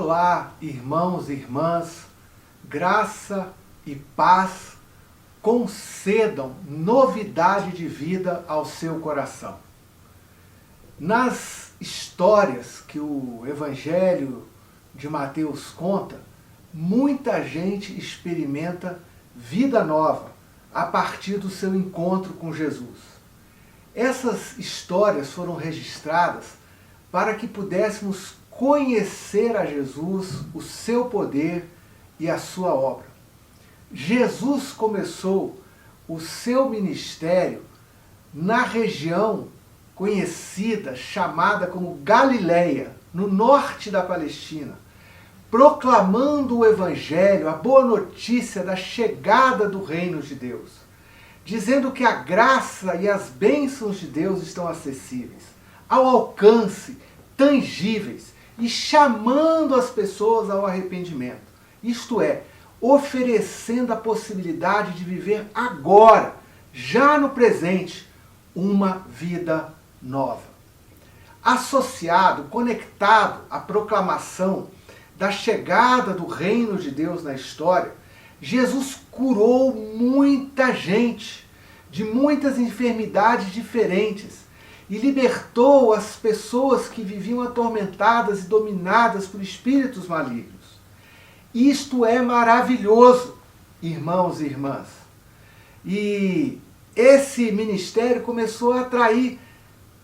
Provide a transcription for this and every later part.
Olá, irmãos e irmãs, graça e paz concedam novidade de vida ao seu coração. Nas histórias que o Evangelho de Mateus conta, muita gente experimenta vida nova a partir do seu encontro com Jesus. Essas histórias foram registradas para que pudéssemos conhecer a Jesus, o seu poder e a sua obra. Jesus começou o seu ministério na região conhecida, chamada como Galileia, no norte da Palestina, proclamando o Evangelho, a boa notícia da chegada do reino de Deus, dizendo que a graça e as bênçãos de Deus estão acessíveis, ao alcance, tangíveis, e chamando as pessoas ao arrependimento. Isto é, oferecendo a possibilidade de viver agora, já no presente, uma vida nova. Associado, conectado à proclamação da chegada do reino de Deus na história, Jesus curou muita gente de muitas enfermidades diferentes e libertou as pessoas que viviam atormentadas e dominadas por espíritos malignos. Isto é maravilhoso, irmãos e irmãs. E esse ministério começou a atrair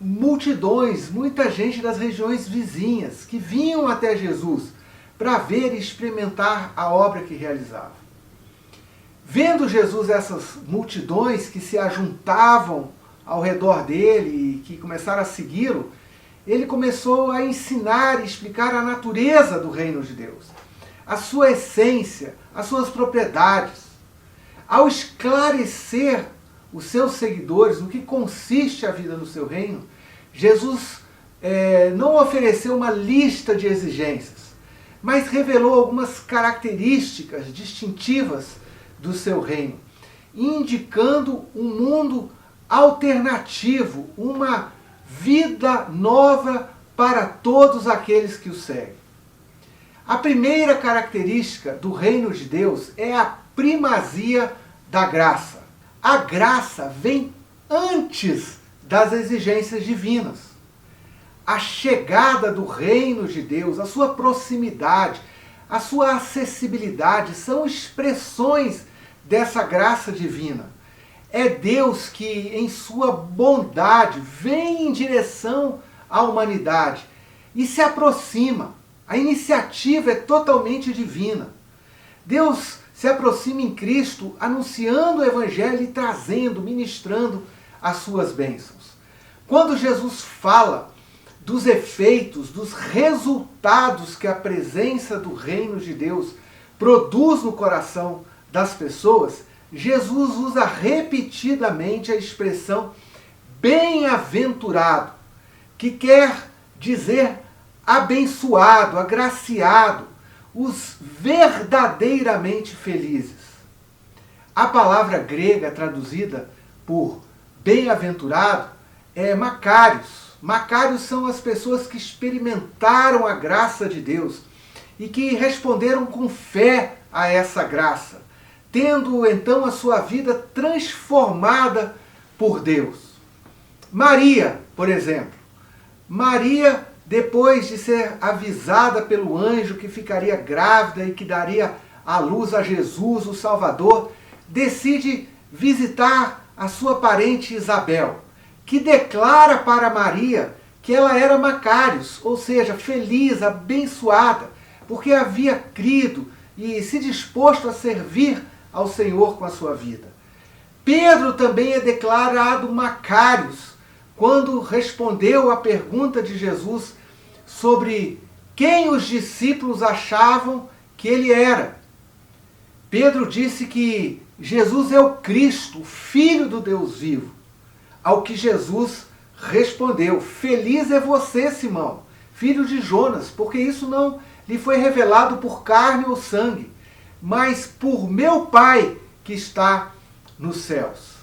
multidões, muita gente das regiões vizinhas, que vinham até Jesus para ver e experimentar a obra que realizava. Vendo Jesus essas multidões que se ajuntavam ao redor dele e que começaram a segui-lo, ele começou a ensinar e explicar a natureza do reino de Deus, a sua essência, as suas propriedades. Ao esclarecer os seus seguidores no que consiste a vida no seu reino, Jesus não ofereceu uma lista de exigências, mas revelou algumas características distintivas do seu reino, indicando um mundo alternativo, uma vida nova para todos aqueles que o seguem. A primeira característica do reino de Deus é a primazia da graça. A graça vem antes das exigências divinas. A chegada do reino de Deus, a sua proximidade, a sua acessibilidade são expressões dessa graça divina. É Deus que, em sua bondade, vem em direção à humanidade e se aproxima. A iniciativa é totalmente divina. Deus se aproxima em Cristo, anunciando o Evangelho e trazendo, ministrando as suas bênçãos. Quando Jesus fala dos efeitos, dos resultados que a presença do reino de Deus produz no coração das pessoas, Jesus usa repetidamente a expressão bem-aventurado, que quer dizer abençoado, agraciado, os verdadeiramente felizes. A palavra grega traduzida por bem-aventurado é Macários. Macários são as pessoas que experimentaram a graça de Deus e que responderam com fé a essa graça, tendo então a sua vida transformada por Deus. Maria, por exemplo. Maria, depois de ser avisada pelo anjo que ficaria grávida e que daria à luz a Jesus, o Salvador, decide visitar a sua parente Isabel, que declara para Maria que ela era Macários, ou seja, feliz, abençoada, porque havia crido e se disposto a servir ao Senhor com a sua vida. Pedro também é declarado Macários, quando respondeu à pergunta de Jesus sobre quem os discípulos achavam que ele era. Pedro disse que Jesus é o Cristo, o Filho do Deus vivo. Ao que Jesus respondeu: feliz é você, Simão, filho de Jonas, porque isso não lhe foi revelado por carne ou sangue, mas por meu Pai que está nos céus.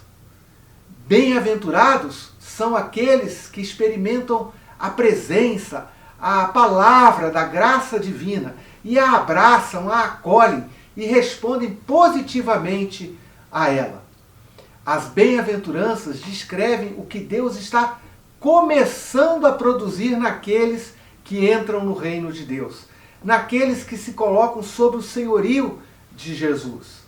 Bem-aventurados são aqueles que experimentam a presença, a palavra da graça divina, e a abraçam, a acolhem e respondem positivamente a ela. As bem-aventuranças descrevem o que Deus está começando a produzir naqueles que entram no reino de Deus, naqueles que se colocam sob o senhorio de Jesus.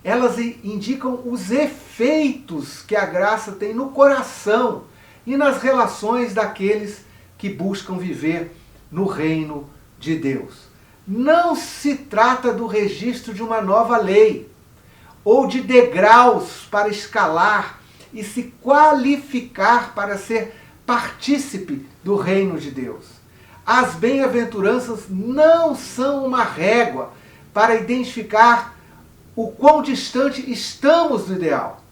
Elas indicam os efeitos que a graça tem no coração e nas relações daqueles que buscam viver no reino de Deus. Não se trata do registro de uma nova lei, ou de degraus para escalar e se qualificar para ser partícipe do reino de Deus. As bem-aventuranças não são uma régua para identificar o quão distante estamos do ideal,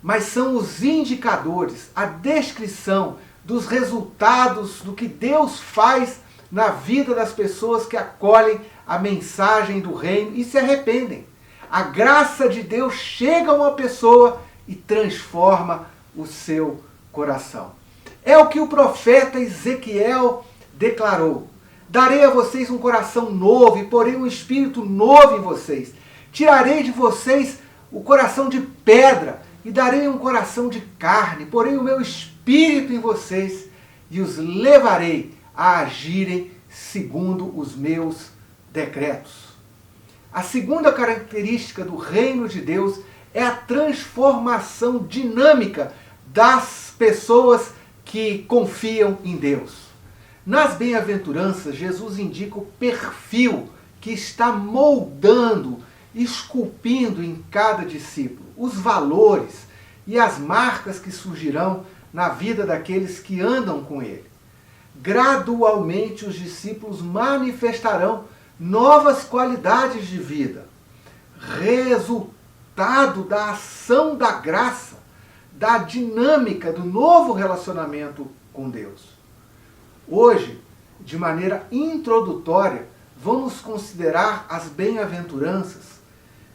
mas são os indicadores, a descrição dos resultados do que Deus faz na vida das pessoas que acolhem a mensagem do reino e se arrependem. A graça de Deus chega a uma pessoa e transforma o seu coração. É o que o profeta Ezequiel declarou: darei a vocês um coração novo e porei um espírito novo em vocês. Tirarei de vocês o coração de pedra e darei um coração de carne. Porei o meu espírito em vocês e os levarei a agirem segundo os meus decretos. A segunda característica do reino de Deus é a transformação dinâmica das pessoas que confiam em Deus. Nas bem-aventuranças, Jesus indica o perfil que está moldando, esculpindo em cada discípulo, os valores e as marcas que surgirão na vida daqueles que andam com ele. Gradualmente os discípulos manifestarão novas qualidades de vida, resultado da ação da graça, da dinâmica do novo relacionamento com Deus. Hoje, de maneira introdutória, vamos considerar as bem-aventuranças,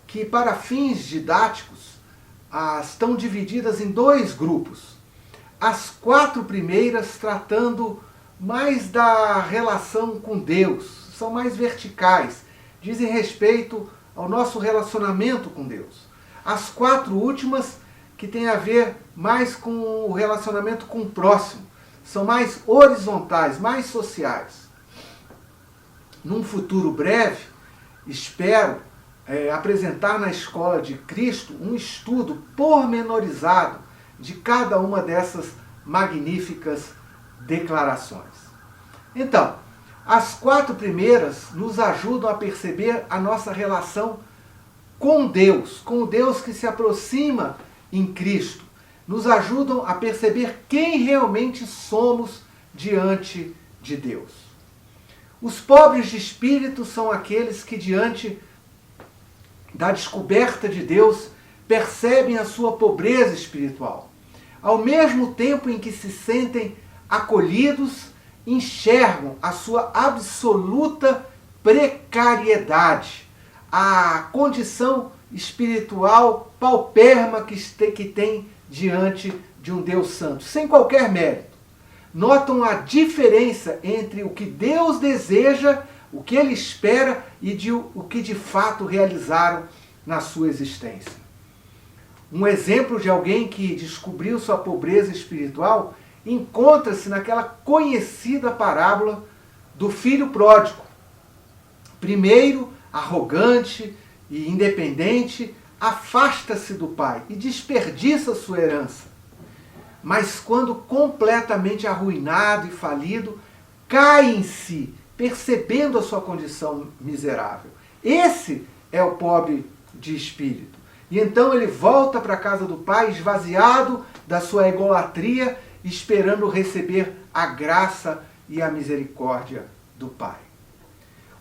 que para fins didáticos estão divididas em dois grupos. As 4 primeiras tratando mais da relação com Deus, são mais verticais, dizem respeito ao nosso relacionamento com Deus. As 4 últimas, que têm a ver mais com o relacionamento com o próximo, são mais horizontais, mais sociais. Num futuro breve, espero apresentar na Escola de Cristo um estudo pormenorizado de cada uma dessas magníficas declarações. Então, as 4 primeiras nos ajudam a perceber a nossa relação com o Deus que se aproxima em Cristo. Nos ajudam a perceber quem realmente somos diante de Deus. Os pobres de espírito são aqueles que, diante da descoberta de Deus, percebem a sua pobreza espiritual. Ao mesmo tempo em que se sentem acolhidos, enxergam a sua absoluta precariedade, a condição espiritual paupérrima que tem diante de um Deus santo, sem qualquer mérito. Notam a diferença entre o que Deus deseja, o que Ele espera e o que de fato realizaram na sua existência. Um exemplo de alguém que descobriu sua pobreza espiritual encontra-se naquela conhecida parábola do filho pródigo. Primeiro, arrogante e independente, afasta-se do pai e desperdiça sua herança. Mas quando completamente arruinado e falido, cai em si, percebendo a sua condição miserável. Esse é o pobre de espírito. E então ele volta para a casa do pai, esvaziado da sua egolatria, esperando receber a graça e a misericórdia do pai.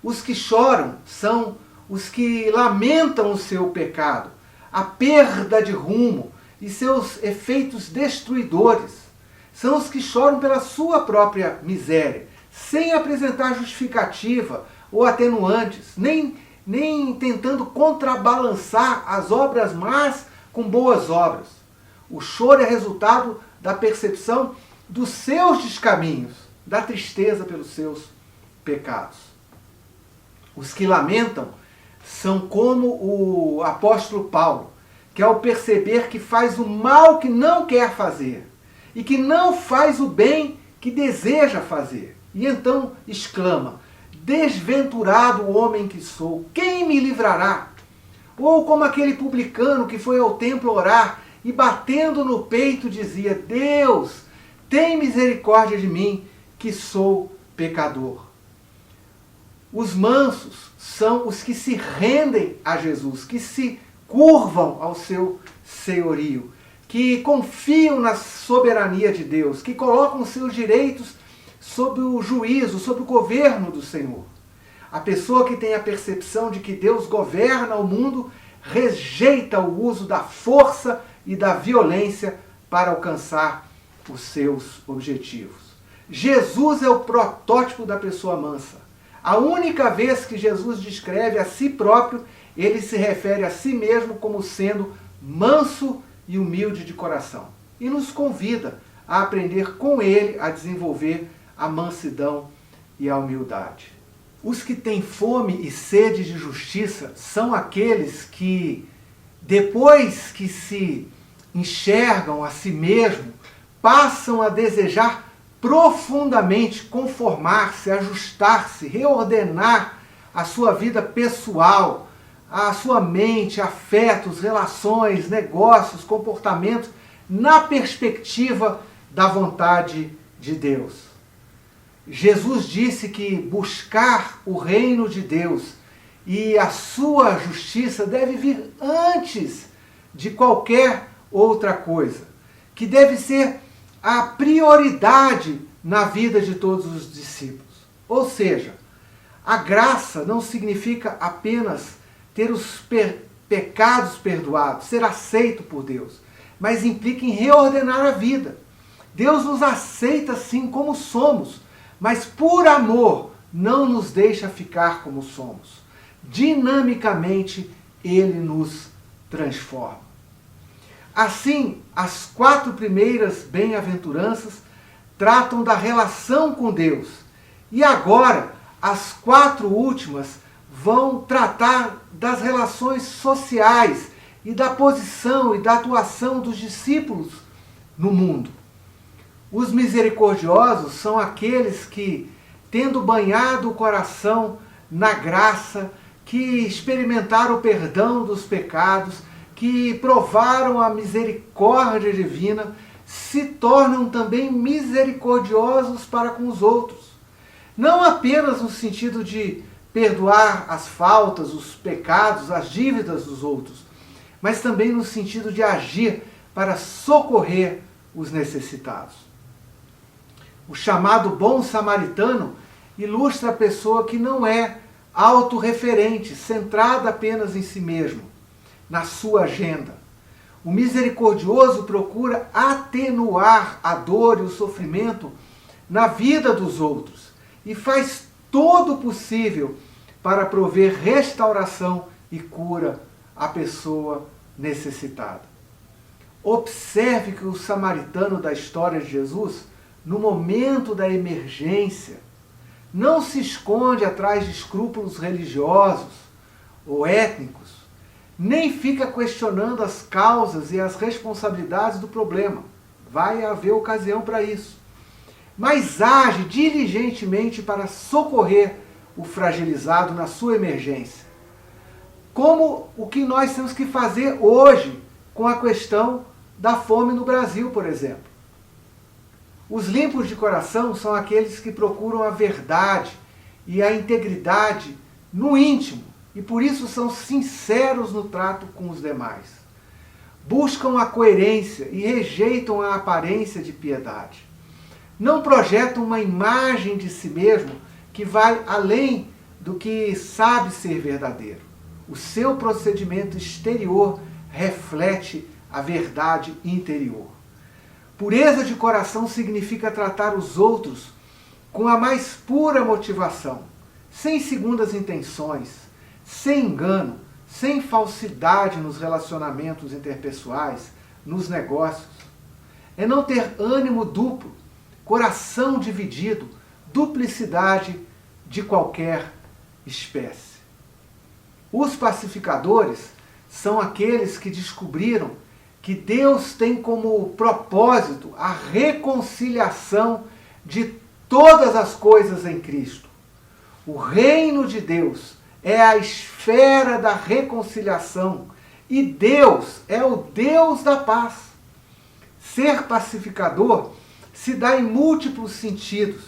Os que choram são os que lamentam o seu pecado, a perda de rumo e seus efeitos destruidores. São os que choram pela sua própria miséria, sem apresentar justificativa ou atenuantes, nem tentando contrabalançar as obras más com boas obras. O choro é resultado da percepção dos seus descaminhos, da tristeza pelos seus pecados. Os que lamentam são como o apóstolo Paulo, que ao perceber que faz o mal que não quer fazer e que não faz o bem que deseja fazer, e então exclama: desventurado homem que sou, quem me livrará? Ou como aquele publicano que foi ao templo orar e batendo no peito dizia: Deus, tem misericórdia de mim, que sou pecador. Os mansos são os que se rendem a Jesus, que se curvam ao seu senhorio, que confiam na soberania de Deus, que colocam seus direitos sob o juízo, sob o governo do Senhor. A pessoa que tem a percepção de que Deus governa o mundo rejeita o uso da força e da violência para alcançar os seus objetivos. Jesus é o protótipo da pessoa mansa. A única vez que Jesus descreve a si próprio, ele se refere a si mesmo como sendo manso e humilde de coração. E nos convida a aprender com ele a desenvolver a mansidão e a humildade. Os que têm fome e sede de justiça são aqueles que, depois que se enxergam a si mesmo, passam a desejar profundamente conformar-se, ajustar-se, reordenar a sua vida pessoal, a sua mente, afetos, relações, negócios, comportamentos, na perspectiva da vontade de Deus. Jesus disse que buscar o reino de Deus e a sua justiça deve vir antes de qualquer outra coisa, que deve ser a prioridade na vida de todos os discípulos. Ou seja, a graça não significa apenas ter os pecados perdoados, ser aceito por Deus, mas implica em reordenar a vida. Deus nos aceita assim como somos, mas por amor não nos deixa ficar como somos. Dinamicamente, Ele nos transforma. Assim, as 4 primeiras bem-aventuranças tratam da relação com Deus. E agora, as 4 últimas vão tratar das relações sociais e da posição e da atuação dos discípulos no mundo. Os misericordiosos são aqueles que, tendo banhado o coração na graça, que experimentaram o perdão dos pecados, que provaram a misericórdia divina, se tornam também misericordiosos para com os outros. Não apenas no sentido de perdoar as faltas, os pecados, as dívidas dos outros, mas também no sentido de agir para socorrer os necessitados. O chamado bom samaritano ilustra a pessoa que não é autorreferente, centrada apenas em si mesmo, na sua agenda. O misericordioso procura atenuar a dor e o sofrimento na vida dos outros e faz todo o possível para prover restauração e cura à pessoa necessitada. Observe que o samaritano da história de Jesus, no momento da emergência, não se esconde atrás de escrúpulos religiosos ou étnicos, nem fica questionando as causas e as responsabilidades do problema. Vai haver ocasião para isso. Mas age diligentemente para socorrer o fragilizado na sua emergência. Como o que nós temos que fazer hoje com a questão da fome no Brasil, por exemplo. Os limpos de coração são aqueles que procuram a verdade e a integridade no íntimo, e por isso são sinceros no trato com os demais. Buscam a coerência e rejeitam a aparência de piedade. Não projetam uma imagem de si mesmo que vai além do que sabe ser verdadeiro. O seu procedimento exterior reflete a verdade interior. Pureza de coração significa tratar os outros com a mais pura motivação, sem segundas intenções, sem engano, sem falsidade nos relacionamentos interpessoais, nos negócios. É não ter ânimo duplo, coração dividido, duplicidade de qualquer espécie. Os pacificadores são aqueles que descobriram que Deus tem como propósito a reconciliação de todas as coisas em Cristo. O reino de Deus é a esfera da reconciliação e Deus é o Deus da paz. Ser pacificador se dá em múltiplos sentidos,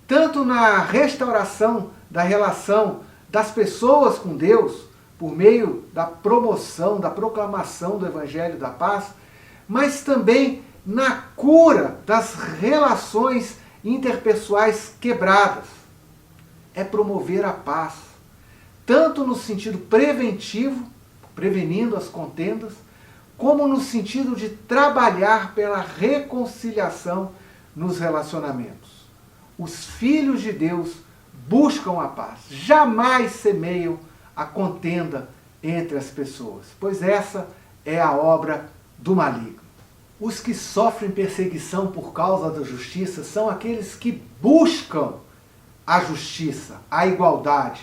tanto na restauração da relação das pessoas com Deus, por meio da promoção, da proclamação do Evangelho da Paz, mas também na cura das relações interpessoais quebradas. É promover a paz, tanto no sentido preventivo, prevenindo as contendas, como no sentido de trabalhar pela reconciliação nos relacionamentos. Os filhos de Deus buscam a paz, jamais semeiam a contenda entre as pessoas, pois essa é a obra do maligno. Os que sofrem perseguição por causa da justiça são aqueles que buscam a justiça, a igualdade,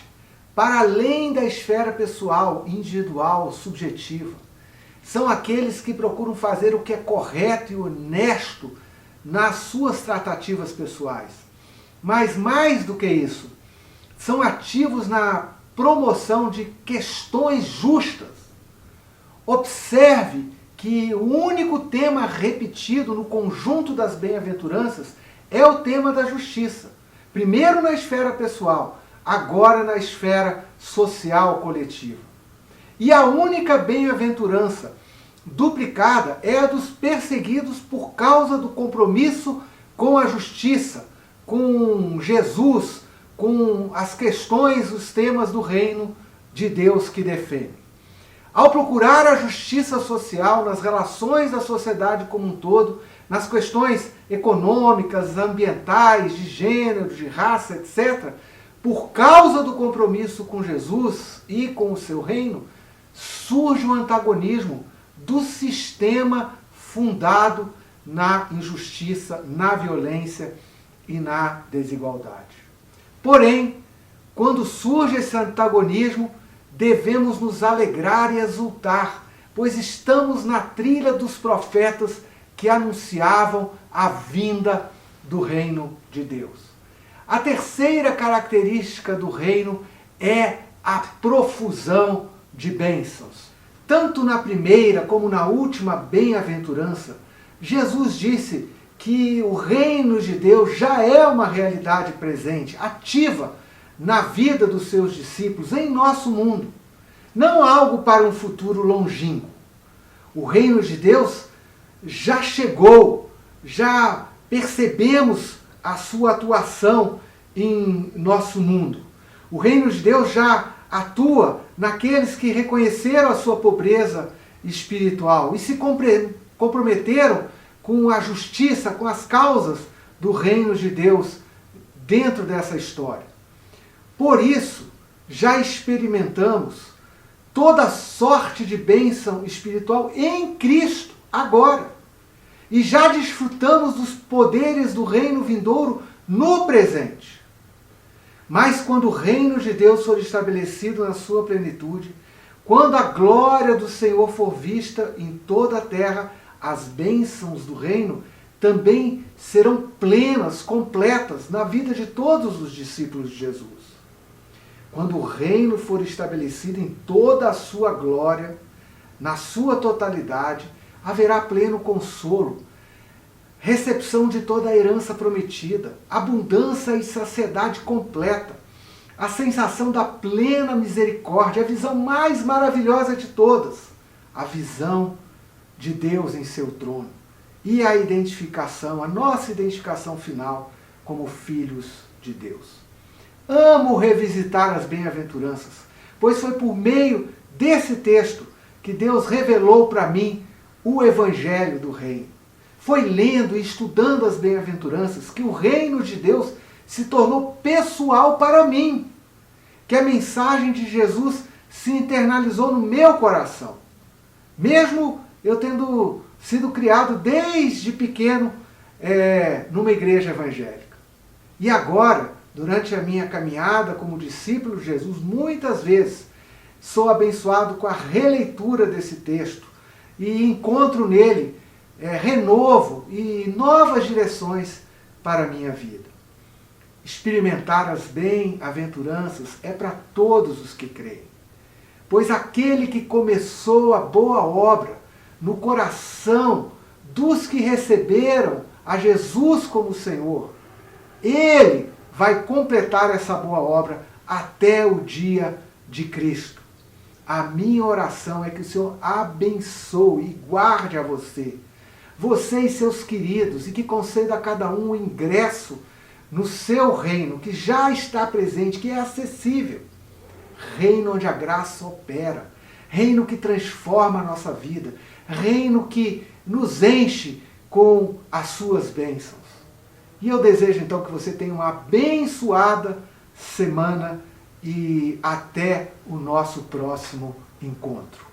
para além da esfera pessoal, individual, subjetiva. São aqueles que procuram fazer o que é correto e honesto nas suas tratativas pessoais. Mas mais do que isso, são ativos na promoção de questões justas. Observe que o único tema repetido no conjunto das bem-aventuranças é o tema da justiça. Primeiro na esfera pessoal, agora na esfera social coletiva. E a única bem-aventurança duplicada é a dos perseguidos por causa do compromisso com a justiça, com Jesus, com as questões, os temas do reino de Deus que defendem. Ao procurar a justiça social nas relações da sociedade como um todo, nas questões econômicas, ambientais, de gênero, de raça, etc., por causa do compromisso com Jesus e com o seu reino, surge o antagonismo do sistema fundado na injustiça, na violência e na desigualdade. Porém, quando surge esse antagonismo, devemos nos alegrar e exultar, pois estamos na trilha dos profetas que anunciavam a vinda do reino de Deus. A terceira característica do reino é a profusão de bênçãos. Tanto na primeira como na última bem-aventurança, Jesus disse que o reino de Deus já é uma realidade presente, ativa na vida dos seus discípulos, em nosso mundo. Não algo para um futuro longínquo. O reino de Deus já chegou, já percebemos a sua atuação em nosso mundo. O reino de Deus já atua naqueles que reconheceram a sua pobreza espiritual e se comprometeram com a justiça, com as causas do reino de Deus dentro dessa história. Por isso, já experimentamos toda sorte de bênção espiritual em Cristo, agora. E já desfrutamos dos poderes do reino vindouro no presente. Mas quando o reino de Deus for estabelecido na sua plenitude, quando a glória do Senhor for vista em toda a terra, as bênçãos do reino também serão plenas, completas na vida de todos os discípulos de Jesus. Quando o reino for estabelecido em toda a sua glória, na sua totalidade, haverá pleno consolo, recepção de toda a herança prometida, abundância e saciedade completa, a sensação da plena misericórdia, a visão mais maravilhosa de todas, a visão de Deus em seu trono e a identificação, a nossa identificação final como filhos de Deus. Amo revisitar as bem-aventuranças, pois foi por meio desse texto que Deus revelou para mim o Evangelho do Reino. Foi lendo e estudando as bem-aventuranças que o reino de Deus se tornou pessoal para mim, que a mensagem de Jesus se internalizou no meu coração. Mesmo eu tendo sido criado desde pequeno numa igreja evangélica. E agora, Durante a minha caminhada como discípulo de Jesus, muitas vezes sou abençoado com a releitura desse texto e encontro nele renovo e novas direções para a minha vida. Experimentar as bem-aventuranças é para todos os que creem, pois aquele que começou a boa obra no coração dos que receberam a Jesus como Senhor, ele vai completar essa boa obra até o dia de Cristo. A minha oração é que o Senhor abençoe e guarde a você e seus queridos, e que conceda a cada um o ingresso no seu reino, que já está presente, que é acessível. Reino onde a graça opera, reino que transforma a nossa vida, reino que nos enche com as suas bênçãos. E eu desejo então que você tenha uma abençoada semana e até o nosso próximo encontro.